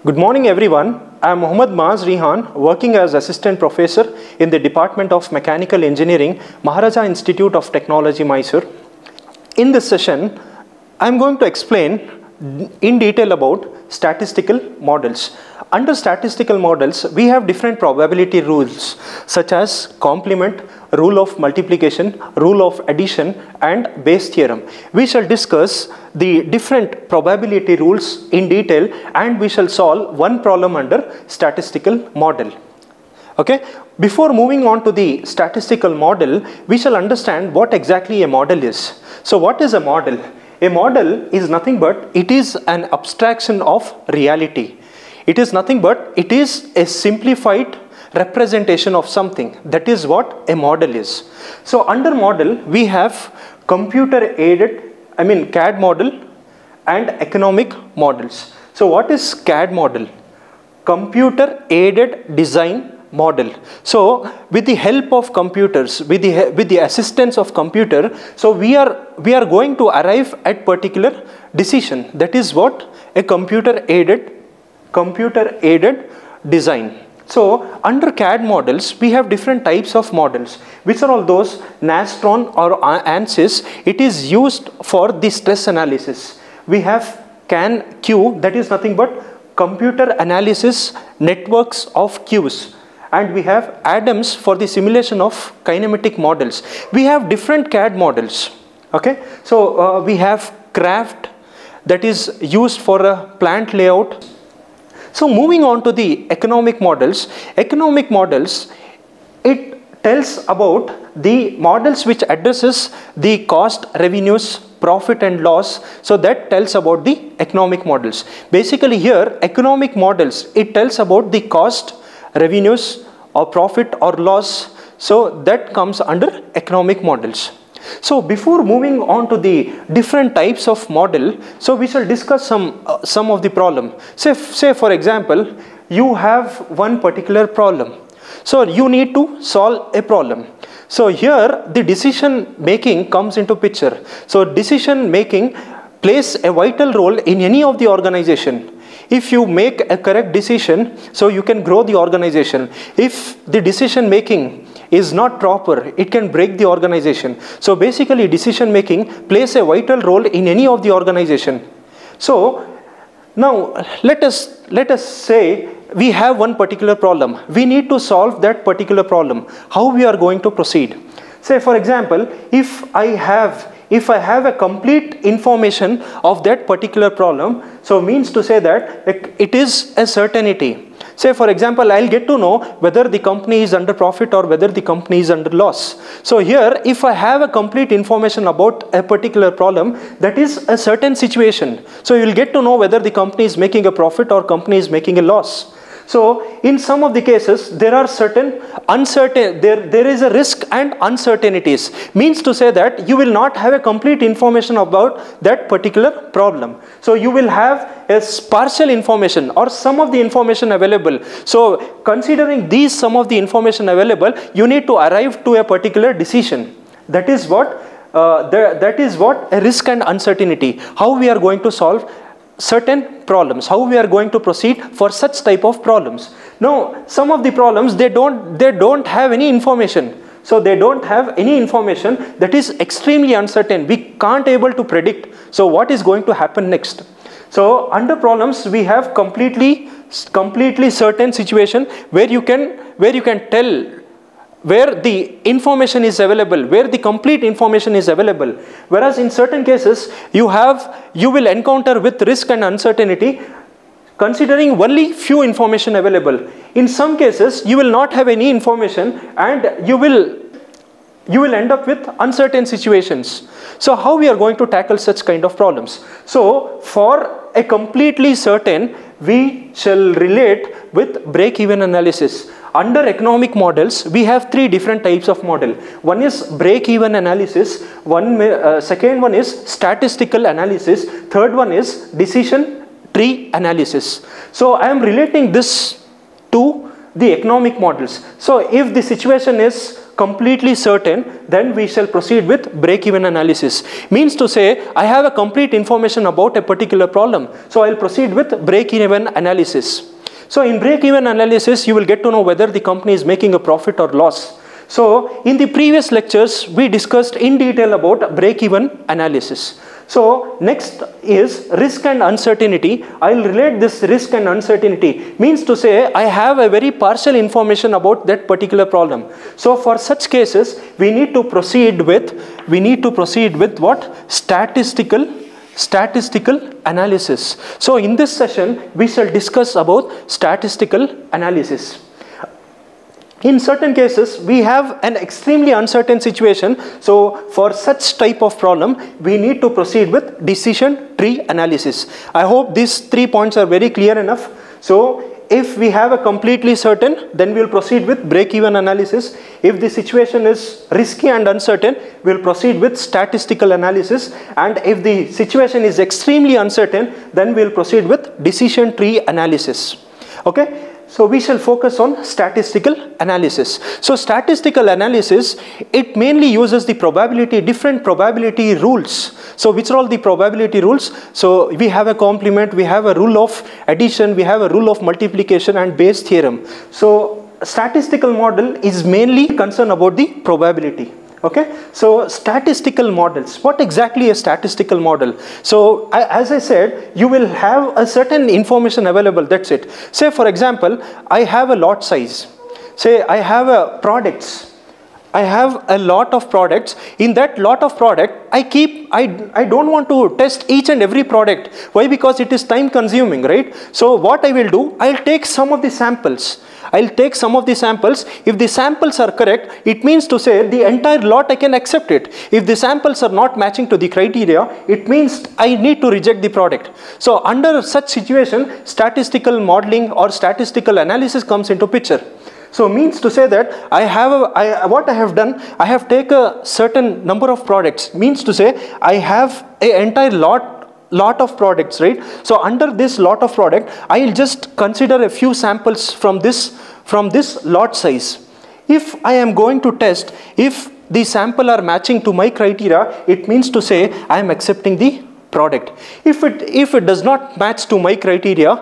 Good morning everyone. I am Mohammad Maaz Rihan, working as Assistant Professor in the Department of Mechanical Engineering, Maharaja Institute of Technology, Mysore. In this session, I am going to explain in detail about statistical models. Under statistical models, we have different probability rules such as complement, rule of multiplication, rule of addition and Bayes theorem. We shall discuss the different probability rules in detail and we shall solve one problem under statistical model. Okay. Before moving on to the statistical model, we shall understand what exactly a model is. So what is a model? A model is nothing but it is an abstraction of reality. It is nothing but it is a simplified representation of something. That is what a model is. So under model we have computer aided, CAD model and economic models. So what is CAD model? Computer aided design model. So with the help of computers, with the assistance of computer, so we are going to arrive at particular decision. That is what a computer aided design. So under CAD models, we have different types of models. Which are all those? Nastran or ANSYS. It is used for the stress analysis. We have CAN-Q, that is nothing but computer analysis networks of Qs. And we have ADAMS for the simulation of kinematic models. We have different CAD models. Okay, so we have CRAFT, that is used for a plant layout. So moving on to the economic models, it tells about the models which addresses the cost, revenues, profit and loss. So that tells about the economic models. Basically here economic models, it tells about the cost, revenues or profit or loss. So that comes under economic models. So before moving on to the different types of model, so we shall discuss some of the problem. Say for example, you have one particular problem. So you need to solve a problem. So here the decision making comes into picture. So decision making plays a vital role in any of the organization. If you make a correct decision, so you can grow the organization. If the decision making is not proper, it can break the organization. So basically decision making plays a vital role in any of the organization. So now let us say we have one particular problem. We need to solve that particular problem. How we are going to proceed? Say for example, if I have a complete information of that particular problem, so means to say that it is a certainty. Say for example, I'll get to know whether the company is under profit or whether the company is under loss. So here, if I have a complete information about a particular problem, that is a certain situation. So you'll get to know whether the company is making a profit or company is making a loss. So in some of the cases, there are certain there is a risk and uncertainties. Means to say that you will not have a complete information about that particular problem. So you will have a partial information or some of the information available. So considering these some of the information available, you need to arrive to a particular decision. That is what a risk and uncertainty. How we are going to solve certain problems, how we are going to proceed for such type of problems. Now some of the problems they don't have any information. So they don't have any information, that is extremely uncertain. We can't able to predict. So what is going to happen next? So under problems we have completely certain situation where you can tell where the information is available, where the complete information is available. Whereas in certain cases, you will encounter with risk and uncertainty considering only few information available. In some cases, you will not have any information and you will end up with uncertain situations. So how we are going to tackle such kind of problems? So for a completely certain, we shall relate with break-even analysis. Under economic models, we have three different types of model. One is break-even analysis, second one is statistical analysis, third one is decision tree analysis. So I am relating this to the economic models. So if the situation is completely certain, then we shall proceed with break-even analysis. Means to say, I have a complete information about a particular problem, so I'll proceed with break-even analysis. So in break-even analysis, you will get to know whether the company is making a profit or loss. So in the previous lectures, we discussed in detail about break-even analysis. So next is risk and uncertainty. I'll relate this risk and uncertainty. Means to say, I have a very partial information about that particular problem. So for such cases, we need to proceed with what? Statistical analysis. So in this session, we shall discuss about statistical analysis. In certain cases, we have an extremely uncertain situation. So for such type of problem, we need to proceed with decision tree analysis. I hope these 3 points are very clear enough. So if we have a completely certain, then we will proceed with break-even analysis. If the situation is risky and uncertain, we will proceed with statistical analysis. And if the situation is extremely uncertain, then we will proceed with decision tree analysis. Okay? So we shall focus on statistical analysis. So statistical analysis, it mainly uses the different probability rules. So which are all the probability rules? So we have a complement, we have a rule of addition, we have a rule of multiplication and Bayes theorem. So statistical model is mainly concerned about the probability. Okay, so statistical models. What exactly a statistical model? So as I said, you will have a certain information available, that's it. Say for example, I have a lot size. Say I have a products. I have a lot of products. In that lot of product, I don't want to test each and every product. Why? Because it is time consuming, right? So what I will do, I'll take some of the samples. If the samples are correct, it means to say the entire lot I can accept it. If the samples are not matching to the criteria, it means I need to reject the product. So under such situation, statistical modeling or statistical analysis comes into picture. So means to say that I have taken a certain number of products. Means to say I have an entire lot of products, right? So under this lot of product, I will just consider a few samples from this lot size. If I am going to test, if the sample are matching to my criteria, it means to say I am accepting the product. If it does not match to my criteria,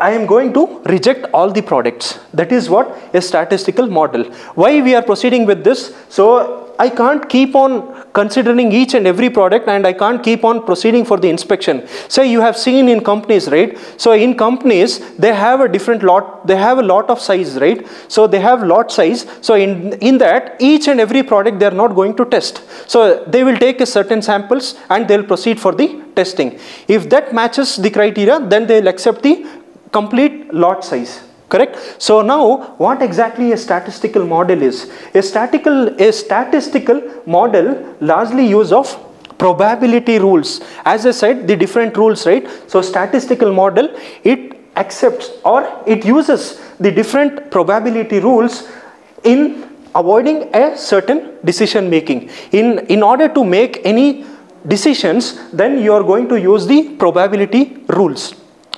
I am going to reject all the products. That is what a statistical model. Why we are proceeding with this? So I can't keep on considering each and every product, and I can't keep on proceeding for the inspection. Say you have seen in companies, right? So in companies, they have a different lot, they have a lot of size, right? So they have lot size. So in that, each and every product they are not going to test. So they will take a certain samples and they will proceed for the testing. If that matches the criteria, then they will accept the complete lot size. Correct? So now, what exactly a statistical model is? A statistical model largely use of probability rules. As I said, the different rules, right? So statistical model, it accepts or it uses the different probability rules in avoiding a certain decision making. In order to make any decisions, then you are going to use the probability rules.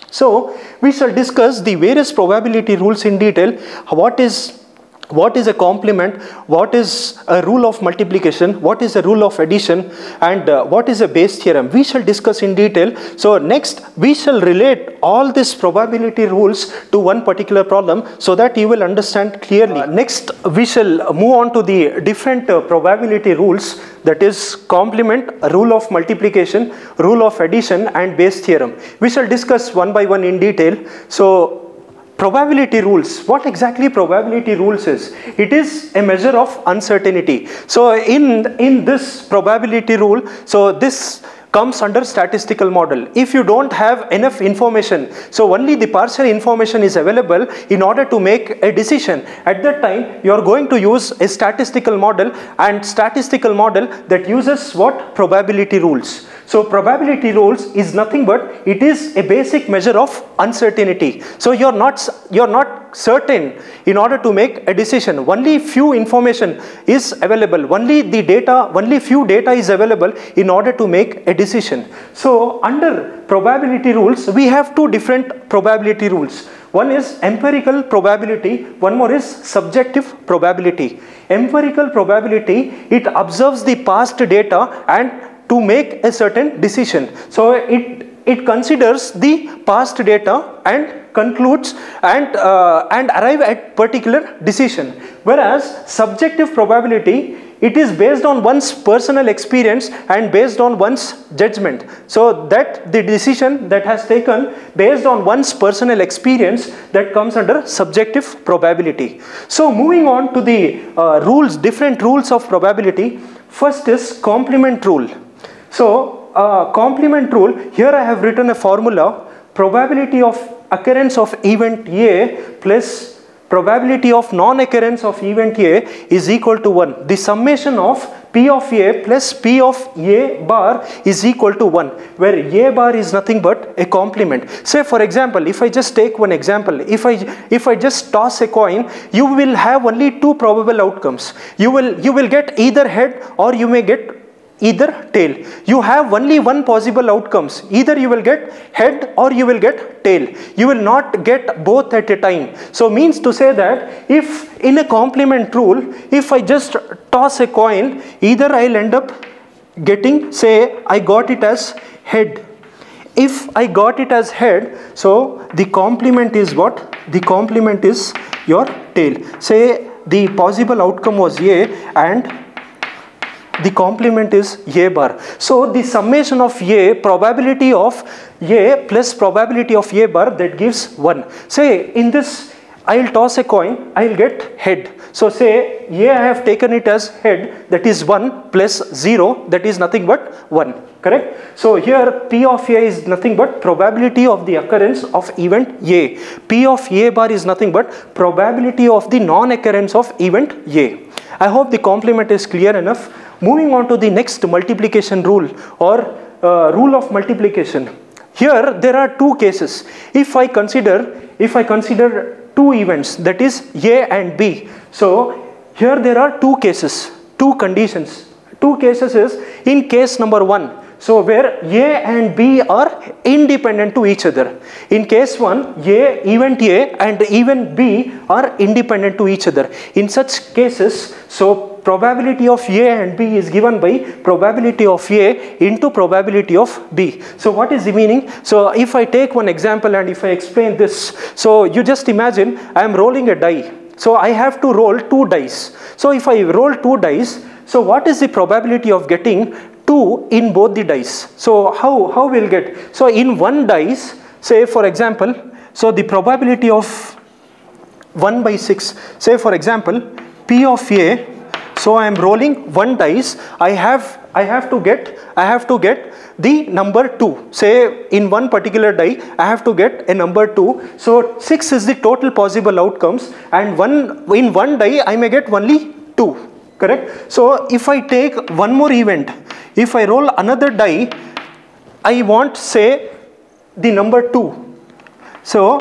So we shall discuss the various probability rules in detail. What is a complement, what is a rule of multiplication, what is a rule of addition, and what is a Bayes theorem. We shall discuss in detail. So next we shall relate all these probability rules to one particular problem so that you will understand clearly. Next we shall move on to the different probability rules, that is complement, rule of multiplication, rule of addition and Bayes theorem. We shall discuss one by one in detail. So probability rules. What exactly probability rules is? It is a measure of uncertainty. So in this probability rule, so this comes under statistical model. If you don't have enough information, so only the partial information is available in order to make a decision. At that time, you are going to use a statistical model, and statistical model that uses what? Probability rules. So probability rules is nothing but it is a basic measure of uncertainty. So you're not certain in order to make a decision. Only few information is available. Only few data is available in order to make a decision. So under probability rules, we have two different probability rules. One is empirical probability, one more is subjective probability. Empirical probability, it observes the past data and to make a certain decision. So it considers the past data and concludes and arrive at particular decision. Whereas subjective probability, it is based on one's personal experience and based on one's judgment. So that the decision that has taken based on one's personal experience, that comes under subjective probability. So moving on to the rules, different rules of probability. First is complement rule. So complement rule, here I have written a formula: probability of occurrence of event A plus probability of non-occurrence of event A is equal to 1. The summation of P of A plus P of A bar is equal to 1, where A bar is nothing but a complement. Say for example, if I just take one example, if I just toss a coin, you will have only two probable outcomes. You will get either head or you may get either tail. You have only one possible outcomes. Either you will get head or you will get tail. You will not get both at a time. So means to say that if in a complement rule, if I just toss a coin, either I'll end up getting, say I got it as head. If I got it as head, so the complement is what? The complement is your tail. Say the possible outcome was A and the complement is A bar. So the summation of A, probability of A plus probability of A bar, that gives 1. Say in this, I'll toss a coin, I'll get head. So say A, I have taken it as head, that is 1 plus 0, that is nothing but 1. Correct? So here P of A is nothing but probability of the occurrence of event A. P of A bar is nothing but probability of the non-occurrence of event A. I hope the complement is clear enough. Moving on to the next multiplication rule or rule of multiplication. Here there are two cases. If I consider two events, that is A and B. So here there are two cases, two conditions. Two cases is in case number 1. So where A and B are independent to each other. In case 1, event A and event B are independent to each other. In such cases, so probability of A and B is given by probability of A into probability of B. So what is the meaning? So if I take one example and if I explain this, so you just imagine I am rolling a die. So I have to roll 2 dice. So if I roll 2 dice, so what is the probability of getting 2 in both the dice? So how we'll get? So in one dice, say for example, so the probability of 1 by 6, say for example, P of A, so I am rolling 1 dice, I have to get the number 2. Say in one particular die, I have to get a number 2. So 6 is the total possible outcomes, and in one die I may get only 2. Correct? So if I take one more event, if I roll another die, I want, say, the number 2. So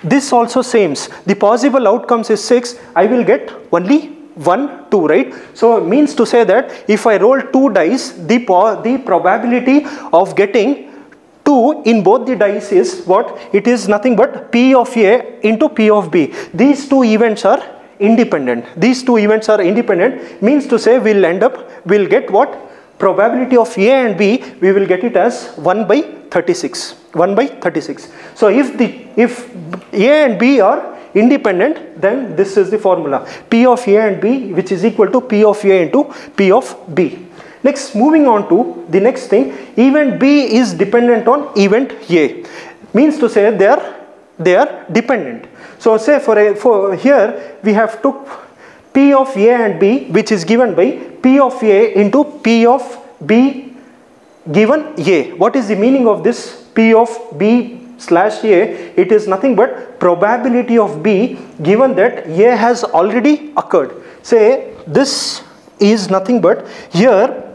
this also same. The possible outcomes is 6. I will get only 1, 2, right? So it means to say that if I roll 2 dice, the probability of getting 2 in both the dice is what? It is nothing but P of A into P of B. These two events are independent. These two events are independent, means to say we'll get what? Probability of A and B, we will get it as 1 by 36. 1 by 36. So if A and B are independent, then this is the formula. P of A and B, which is equal to P of A into P of B. Next, moving on to the next thing, event B is dependent on event A. Means to say they are dependent. So say for here we have took P of A and B, which is given by P of A into P of B given A. What is the meaning of this P of B slash A? It is nothing but probability of B given that A has already occurred. Say this is nothing but here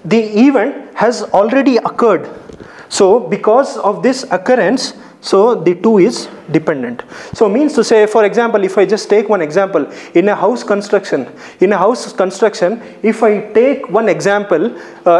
the event has already occurred. So because of this occurrence, so the 2 is dependent. So means to say, for example, if I just take one example, in a house construction, if I take one example,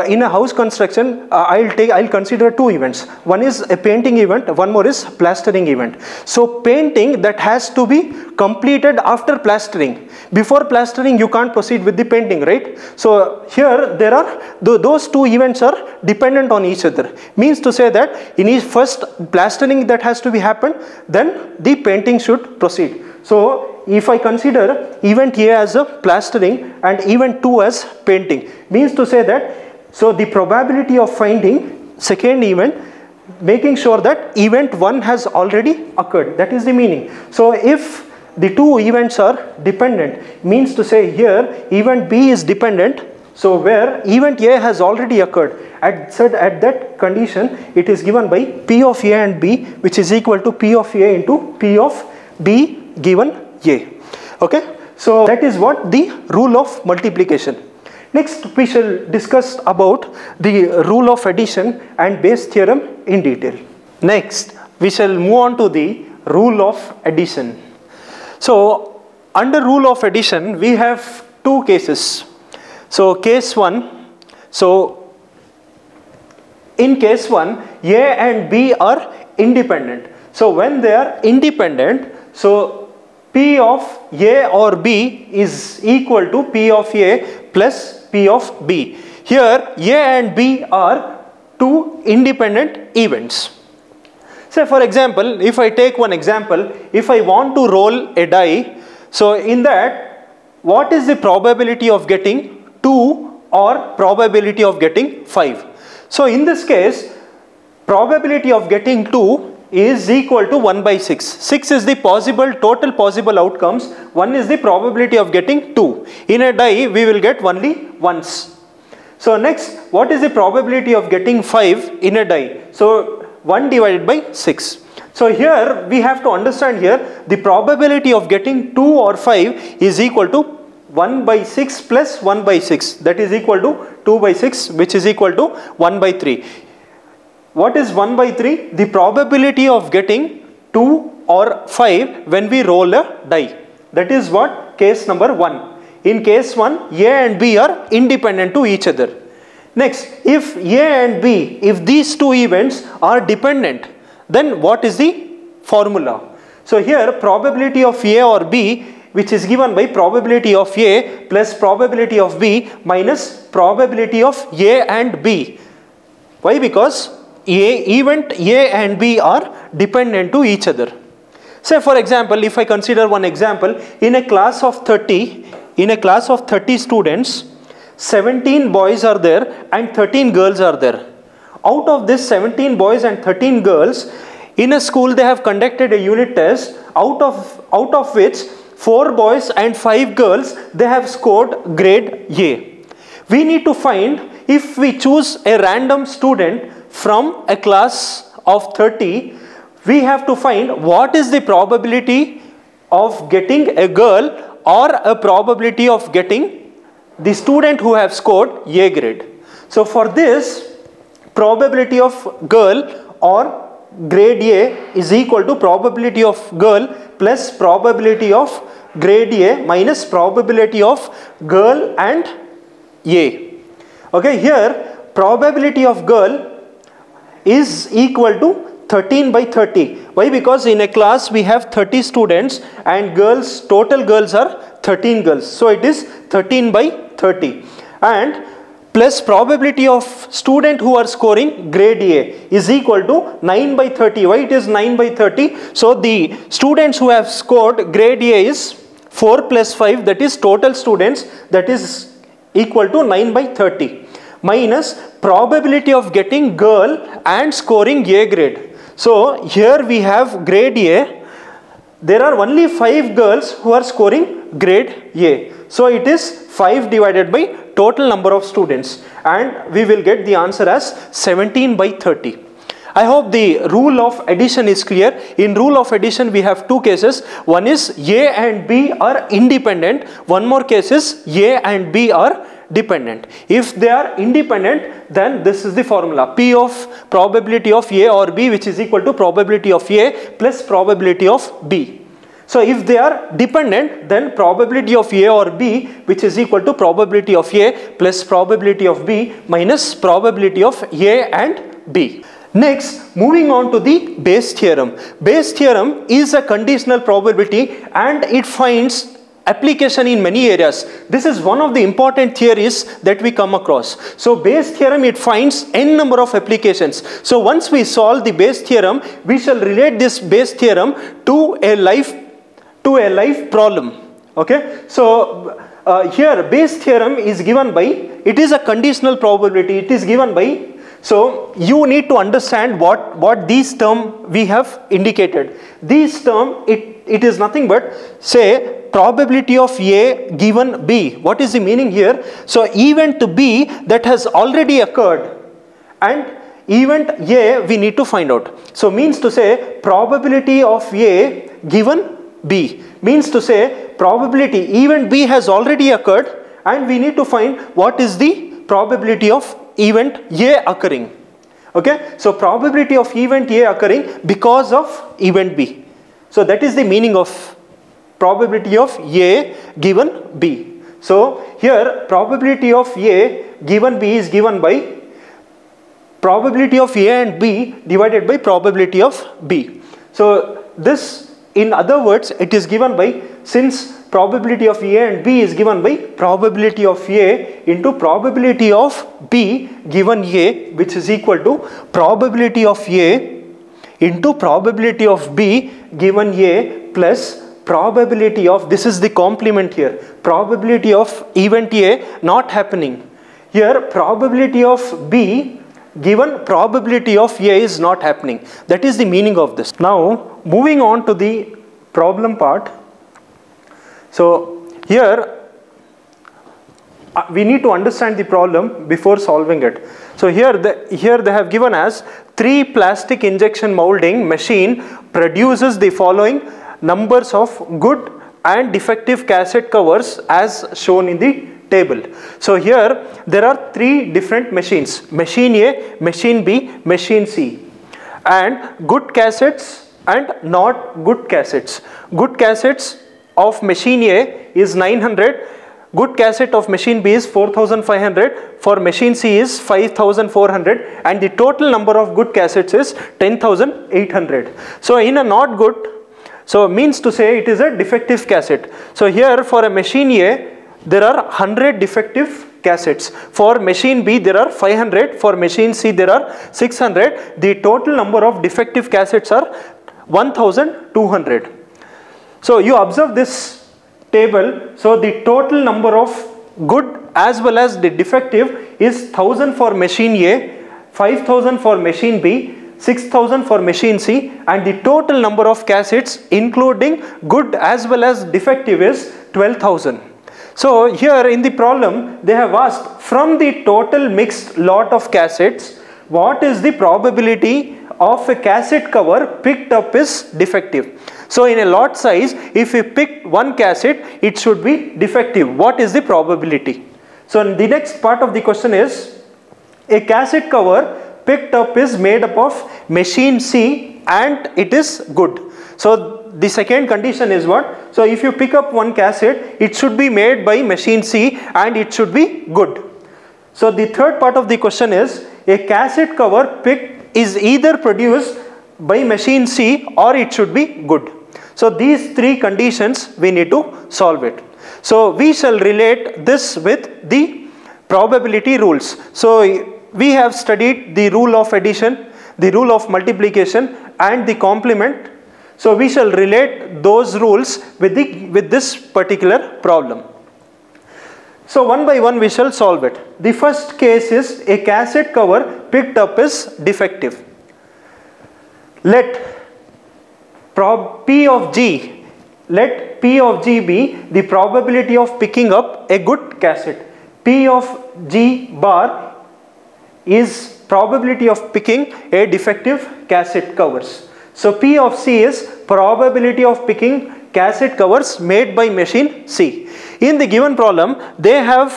in a house construction, I'll consider 2 events. One is a painting event, one more is plastering event. So painting, that has to be completed after plastering. Before plastering, you can't proceed with the painting, right? So here there are those 2 events are dependent on each other. Means to say that in each first plastering that has to be happened, then the painting should proceed. So if I consider event A as a plastering and event 2 as painting, means to say that, so the probability of finding second event, making sure that event 1 has already occurred, that is the meaning. So if the 2 events are dependent, means to say here event B is dependent, so where event A has already occurred, at that condition it is given by P of A and B, which is equal to P of A into P of B given A. Okay, so that is what the rule of multiplication. Next we shall discuss about the rule of addition and Bayes theorem in detail. Next we shall move on to the rule of addition. So under rule of addition we have 2 cases. So case 1, so in case 1 A and B are independent. So when they are independent, so P of A or B is equal to P of A plus P of B. Here A and B are 2 independent events. Say for example, if I take one example, if I want to roll a die, so in that, what is the probability of getting 2 or probability of getting 5? So in this case, probability of getting 2 is equal to 1 by 6. 6 is the total possible outcomes. 1 is the probability of getting 2. In a die, we will get only once. So next, what is the probability of getting 5 in a die? So 1 divided by 6. So here we have to understand here the probability of getting 2 or 5 is equal to 1 by 6 plus 1 by 6, that is equal to 2 by 6, which is equal to 1 by 3. What is 1 by 3? The probability of getting 2 or 5 when we roll a die. That is what case number 1. In case 1, A and B are independent to each other. Next, if A and B, if these 2 events are dependent, then what is the formula? So here probability of A or B, which is given by probability of A plus probability of B minus probability of A and B. Why? Because event A and B are dependent to each other. Say for example, if I consider one example, in a class of 30 students, 17 boys are there and 13 girls are there. Out of this 17 boys and 13 girls, in a school they have conducted a unit test, out of which 4 boys and 5 girls, they have scored grade A. We need to find, if we choose a random student from a class of 30, we have to find what is the probability of getting a girl or a probability of getting the student who have scored A grade. So for this, probability of girl or grade A is equal to probability of girl plus probability of grade A minus probability of girl and A. Okay, here probability of girl is equal to 13 by 30. Why? Because in a class we have 30 students and girls, total girls are 13 girls. So it is 13 by 30. And plus probability of student who are scoring grade A is equal to 9 by 30. Why it is 9 by 30? So the students who have scored grade A is 4 plus 5, that is total students, that is equal to 9 by 30 minus probability of getting girl and scoring A grade. So here we have grade A. There are only 5 girls who are scoring grade A. So it is 5 divided by total number of students, and we will get the answer as 17 by 30. I hope the rule of addition is clear. In rule of addition we have 2 cases. One is A and B are independent. One more case is A and B are dependent. If they are independent, then this is the formula, P of probability of A or B, which is equal to probability of A plus probability of B. So if they are dependent, then probability of A or B, which is equal to probability of A plus probability of B minus probability of A and B. Next, moving on to the Bayes theorem. Bayes theorem is a conditional probability and it finds application in many areas. This is one of the important theories that we come across. So Bayes theorem, it finds n number of applications. So once we solve the Bayes theorem, we shall relate this Bayes theorem to a life problem. Okay, so here Bayes theorem is given by, it is a conditional probability, it is given by, so you need to understand what these term we have indicated. These term, it is nothing but, say, probability of A given B. What is the meaning here? So event B that has already occurred and event A we need to find out. So means to say probability of A given B, means to say probability event B has already occurred and we need to find what is the probability of event A occurring. Okay, so probability of event A occurring because of event B. So that is the meaning of probability of A given B. So here probability of A given B is given by probability of A and B divided by probability of B. So this, in other words, it is given by, since probability of A and B is given by probability of A into probability of B given A, which is equal to probability of A into probability of B given A plus probability of, this is the complement here, probability of event A not happening. Here probability of B given probability of A is not happening. That is the meaning of this. Now moving on to the problem part. So here we need to understand the problem before solving it. So here they have given as 3 plastic injection molding machine produces the following numbers of good and defective cassette covers as shown in the table. So here there are 3 different machines, machine A, machine B, machine C, and good cassettes and not good cassettes. Good cassettes of machine A is 900, good cassette of machine B is 4500, for machine C is 5400, and the total number of good cassettes is 10,800. So in a not good, so means to say it is a defective cassette. So here for a machine A there are 100 defective cassettes, for machine B there are 500, for machine C there are 600, the total number of defective cassettes are 1200. So you observe this table, so the total number of good as well as the defective is 1000 for machine A, 5000 for machine B, 6000 for machine C, and the total number of cassettes including good as well as defective is 12,000. So here in the problem they have asked, from the total mixed lot of cassettes, what is the probability of a cassette cover picked up is defective. So in a lot size, if you pick one cassette, it should be defective. What is the probability? So the next part of the question is, a cassette cover picked up is made up of machine C and it is good. So the second condition is what? So if you pick up one cassette, it should be made by machine C and it should be good. So the third part of the question is, a cassette cover picked is either produced by machine C or it should be good. So these 3 conditions we need to solve it. So we shall relate this with the probability rules. So we have studied the rule of addition, the rule of multiplication and the complement. So we shall relate those rules with this particular problem. So one by one we shall solve it. The first case is, a cassette cover picked up is defective. Let P of G be the probability of picking up a good cassette. P of G bar is probability of picking a defective cassette covers. So P of C is probability of picking cassette covers made by machine C. In the given problem, they have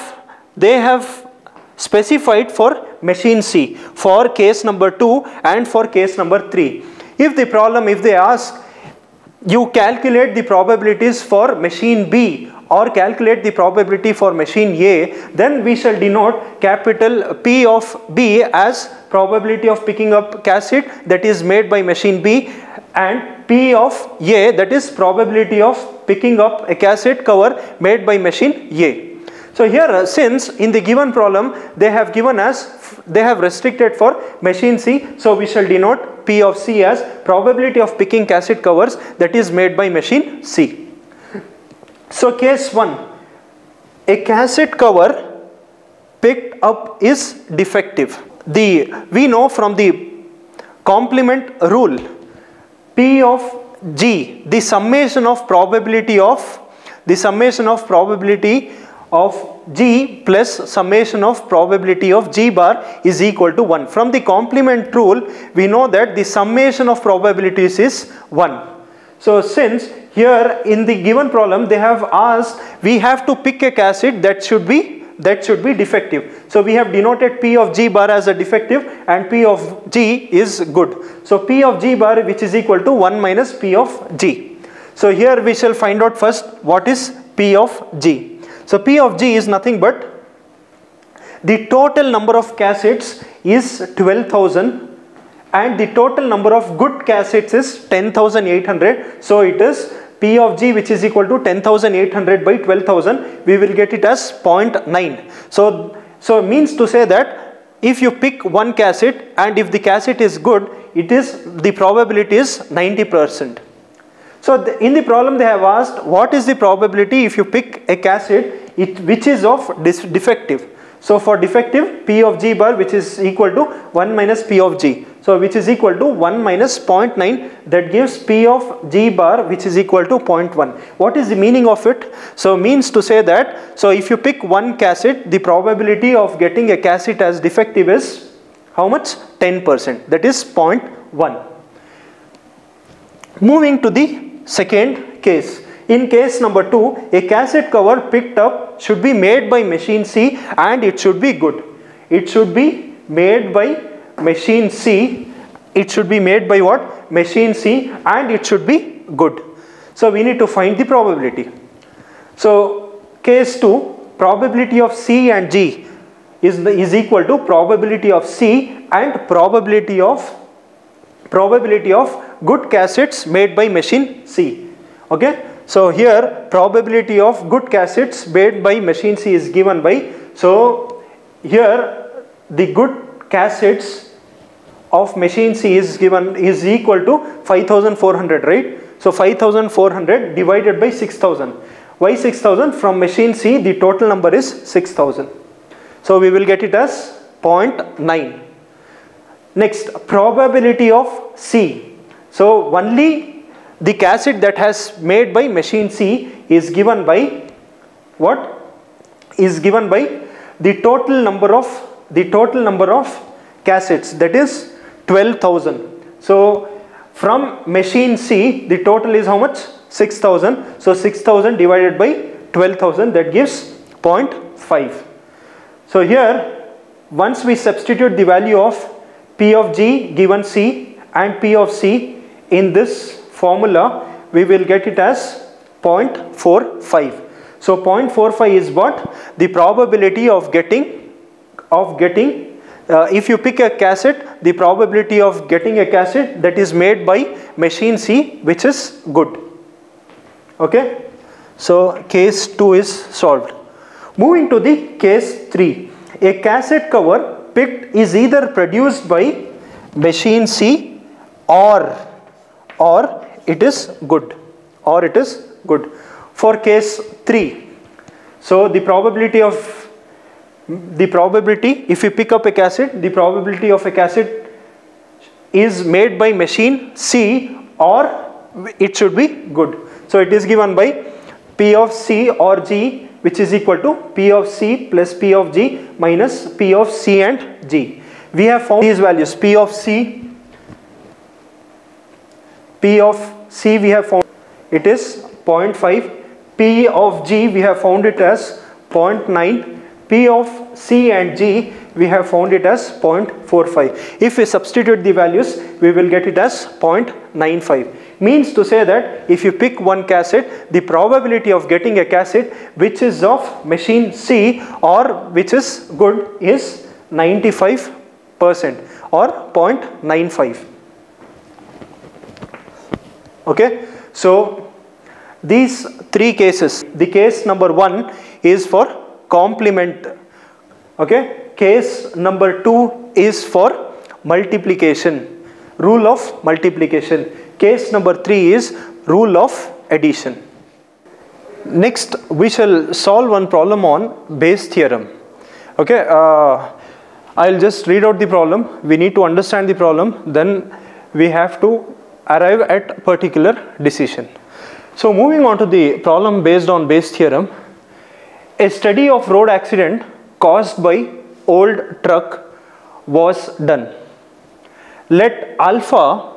they have specified for machine C for case number 2 and for case number 3. If they ask you calculate the probabilities for machine B or calculate the probability for machine A, then we shall denote capital P of B as probability of picking up cassette that is made by machine B, and P of A, that is probability of picking up a cassette cover made by machine A. So here, since in the given problem they have restricted for machine C, so we shall denote P of C as probability of picking cassette covers that is made by machine C. So case 1, a cassette cover picked up is defective. We know from the complement rule, P of G, the summation of probability of G plus summation of probability of G bar is equal to 1. From the complement rule, we know that the summation of probabilities is 1. So since here in the given problem they have asked, we have to pick a cassette that should be defective. So we have denoted P of G bar as a defective and P of G is good. So P of G bar, which is equal to 1 minus P of G. So here we shall find out first what is P of G. So P of G is nothing but the total number of cassettes is 12,000 and the total number of good cassettes is 10,800. So it is P of G, which is equal to 10,800 by 12,000. We will get it as 0.9. So means to say that if you pick one cassette and if the cassette is good, the probability is 90%. So in the problem they have asked what is the probability if you pick a cassette which is of defective. So for defective, P of G bar, which is equal to 1 minus P of G. So which is equal to 1 minus 0.9, that gives P of G bar, which is equal to 0.1. What is the meaning of it? So means to say that, so if you pick one cassette, the probability of getting a cassette as defective is how much? 10%. That is 0.1. Moving to the second case. In case number 2, a cassette cover picked up should be made by machine C and it should be good. It should be made by machine C. It should be made by what? Machine C, and it should be good. So we need to find the probability. So case 2, probability of C and G is equal to probability of C and probability of good cassettes made by machine C. Okay. So here probability of good cassettes made by machine C is given by, so here the good cassettes of machine C is equal to 5,400, right? So 5,400 divided by 6,000. Why 6,000? From machine C the total number is 6,000. So we will get it as 0.9. Next, probability of C. So only the cassette that has made by machine C is given by what? Is given by the total number of cassettes, that is 12,000. So from machine C the total is how much? 6,000. So 6,000 divided by 12,000, that gives 0.5. So here once we substitute the value of P of G given C and P of C in this formula, we will get it as 0.45. So 0.45 is what? The probability of getting if you pick a cassette, the probability of getting a cassette that is made by machine C, which is good. Okay. So case 2 is solved. Moving to the case 3. A cassette cover picked is either produced by machine C or it is good, For case 3, so the probability if you pick up a cassette, the probability of a cassette is made by machine C or it should be good. So it is given by P of C or G, which is equal to P of C plus P of G minus P of C and G. We have found these values. P of C we have found it is 0.5, P of G we have found it as 0.9, P of C and G, we have found it as 0.45. If we substitute the values, we will get it as 0.95. Means to say that if you pick one cassette, the probability of getting a cassette which is of machine C or which is good is 95% or 0.95. Okay, so these three cases, the case number 1 is for complement, okay, case number 2 is for multiplication, rule of multiplication, case number 3 is rule of addition. Next we shall solve one problem on Bayes theorem. Okay, I'll just read out the problem. We need to understand the problem, then we have to arrive at particular decision. So moving on to the problem based on Bayes theorem, a study of road accident caused by old truck was done. Let alpha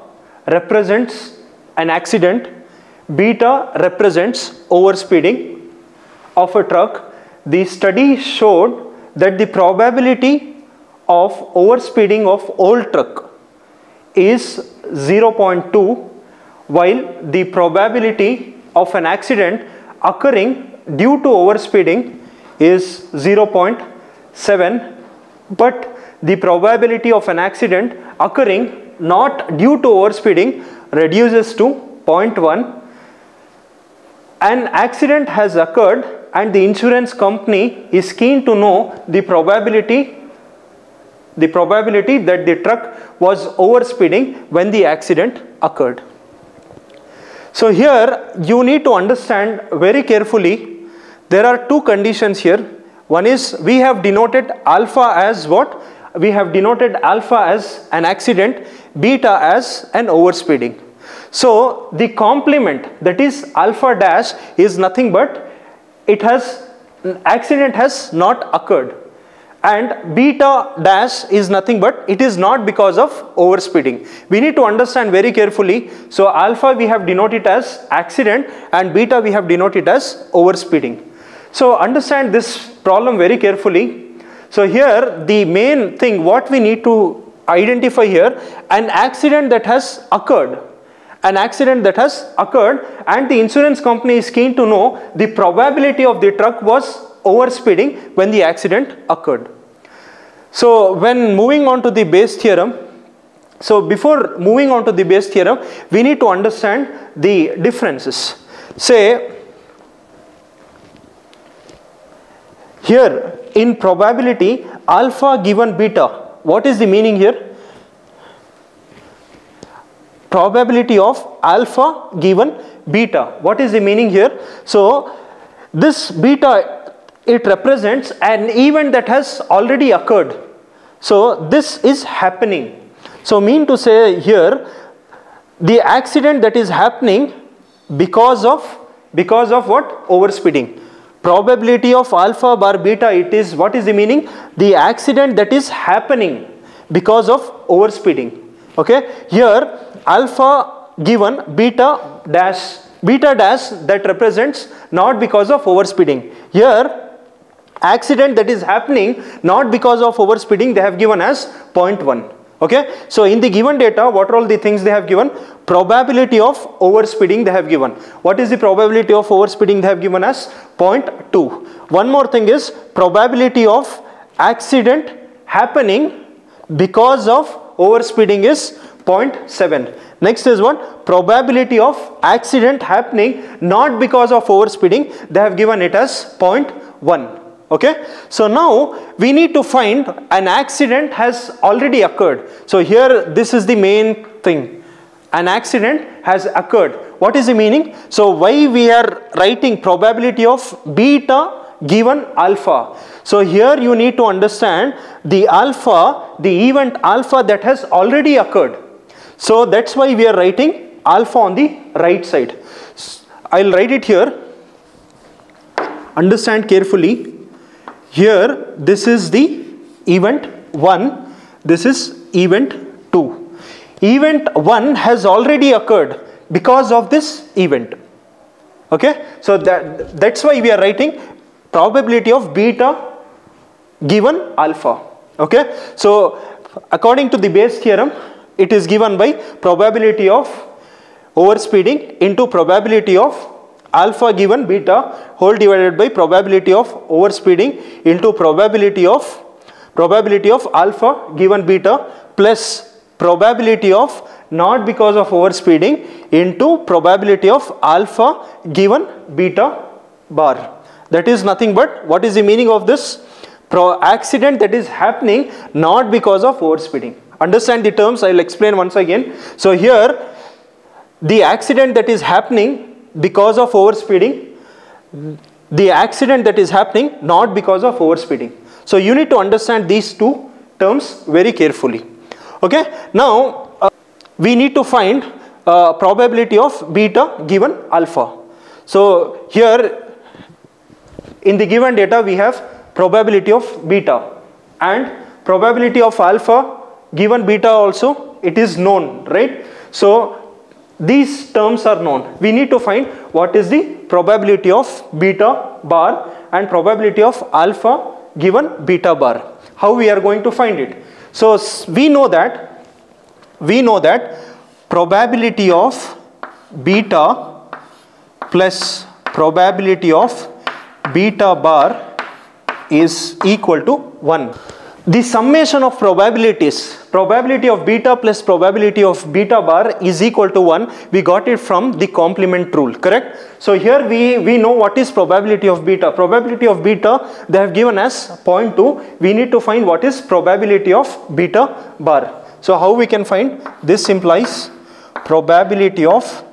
represents an accident, beta represents overspeeding of a truck. The study showed that the probability of overspeeding of old truck is 0.2, while the probability of an accident occurring due to overspeeding is 0.7, but the probability of an accident occurring not due to overspeeding reduces to 0.1. An accident has occurred and the insurance company is keen to know the probability that the truck was overspeeding when the accident occurred. So here you need to understand very carefully, there are two conditions here. One is we have denoted alpha as what? We have denoted alpha as an accident, beta as an overspeeding. So the complement, that is alpha dash, is nothing but accident has not occurred, and beta dash is nothing but it is not because of overspeeding. We need to understand very carefully. So alpha we have denoted as accident and beta we have denoted as overspeeding. So understand this problem very carefully. So here the main thing what we need to identify here, an accident that has occurred, and the insurance company is keen to know the probability of the truck was overspeeding when the accident occurred. So when moving on to the Bayes theorem, so before moving on to the Bayes theorem, we need to understand the differences. Say here in probability alpha given beta, what is the meaning here? Probability of alpha given beta, what is the meaning here? So this beta, it represents an event that has already occurred. So this is happening. So mean to say here the accident that is happening because of what? Overspeeding. Probability of alpha bar beta, it is, what is the meaning? The accident that is happening because of overspeeding. Okay, here alpha given beta dash that represents not because of overspeeding. Here accident that is happening not because of overspeeding they have given as 0.1. Okay, so in the given data what are all the things they have given? Probability of overspeeding they have given. What is the probability of overspeeding they have given as 0.2. One more thing is probability of accident happening because of overspeeding is 0.7. Next is what? Probability of accident happening not because of overspeeding, they have given it as 0.1. Okay, so now we need to find an accident has already occurred. So here this is the main thing, an accident has occurred. What is the meaning? So why we are writing probability of beta given alpha? So here you need to understand the alpha, the event alpha that has already occurred. So that's why we are writing alpha on the right side. I'll write it here. Understand carefully. Here this is the event 1, this is event 2. Event 1 has already occurred because of this event. Okay, so that's why we are writing probability of beta given alpha. Okay, so according to the Bayes theorem, it is given by probability of overspeeding into probability of alpha given beta whole divided by probability of overspeeding into probability of alpha given beta plus probability of not because of overspeeding into probability of alpha given beta bar. That is nothing but, what is the meaning of this? Accident that is happening not because of overspeeding. Understand the terms, I will explain once again. So here the accident that is happening because of overspeeding, the accident that is happening not because of overspeeding. So you need to understand these two terms very carefully. Okay, now we need to find probability of beta given alpha. So here in the given data we have probability of beta and probability of alpha given beta also, it is known, right? So these terms are known. We need to find what is the probability of beta bar and probability of alpha given beta bar. How we are going to find it? So we know that probability of beta plus probability of beta bar is equal to 1. The summation of probabilities, probability of beta plus probability of beta bar is equal to 1. We got it from the complement rule, correct? So here we know what is probability of beta. Probability of beta they have given as 0.2. We need to find what is probability of beta bar. So how we can find? This implies probability of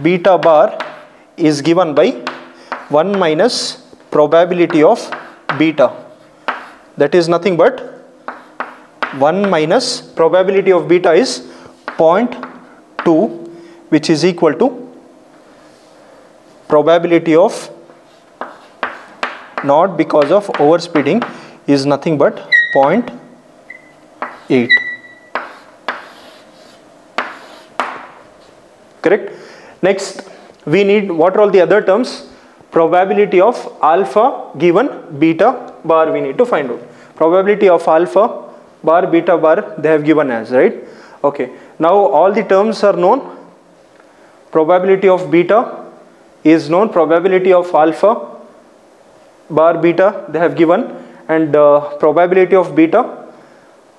beta bar is given by 1 minus probability of beta. That is nothing but 1 minus probability of beta is 0.2, which is equal to probability of not because of overspeeding is nothing but 0.8. Correct? Next we need, what are all the other terms? Probability of alpha given beta bar we need to find out. Probability of alpha bar beta bar they have given as, right? Okay, now all the terms are known. Probability of beta is known, probability of alpha bar beta they have given, and probability of beta,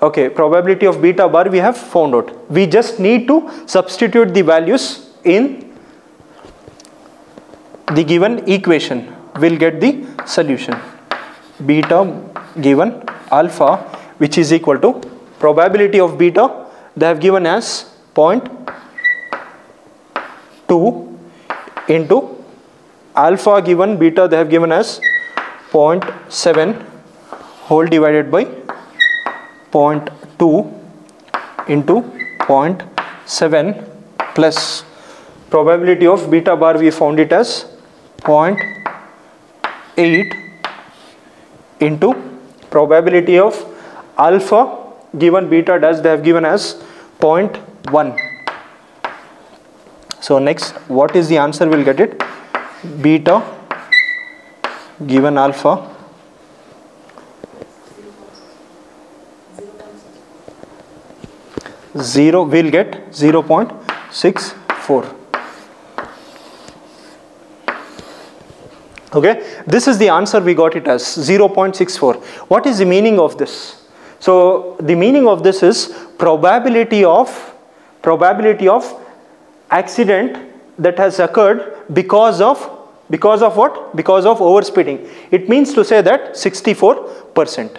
okay, probability of beta bar we have found out. We just need to substitute the values in the given equation. We'll get the solution. Beta given alpha, which is equal to probability of beta they have given as 0.2 into alpha given beta they have given as 0.7 whole divided by 0.2 into 0.7 plus probability of beta bar we found it as 0.8 into probability of alpha given beta dash they have given as 0.1. So next, what is the answer? We'll get it. Beta given alpha we'll get 0.64. Okay, this is the answer we got it as 0.64. What is the meaning of this? So the meaning of this is probability of accident that has occurred because of what? Because of overspeeding. It means to say that 64%.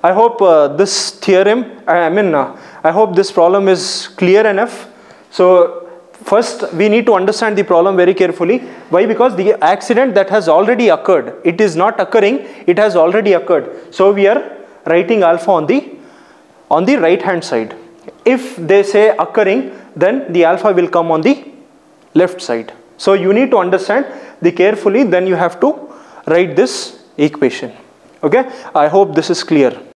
I hope this theorem, I hope this problem is clear enough. So first we need to understand the problem very carefully. Why? Because the accident that has already occurred, it is not occurring, it has already occurred. So we are writing alpha on the right hand side. If they say occurring, then the alpha will come on the left side. So you need to understand the carefully, then you have to write this equation. Okay, I hope this is clear.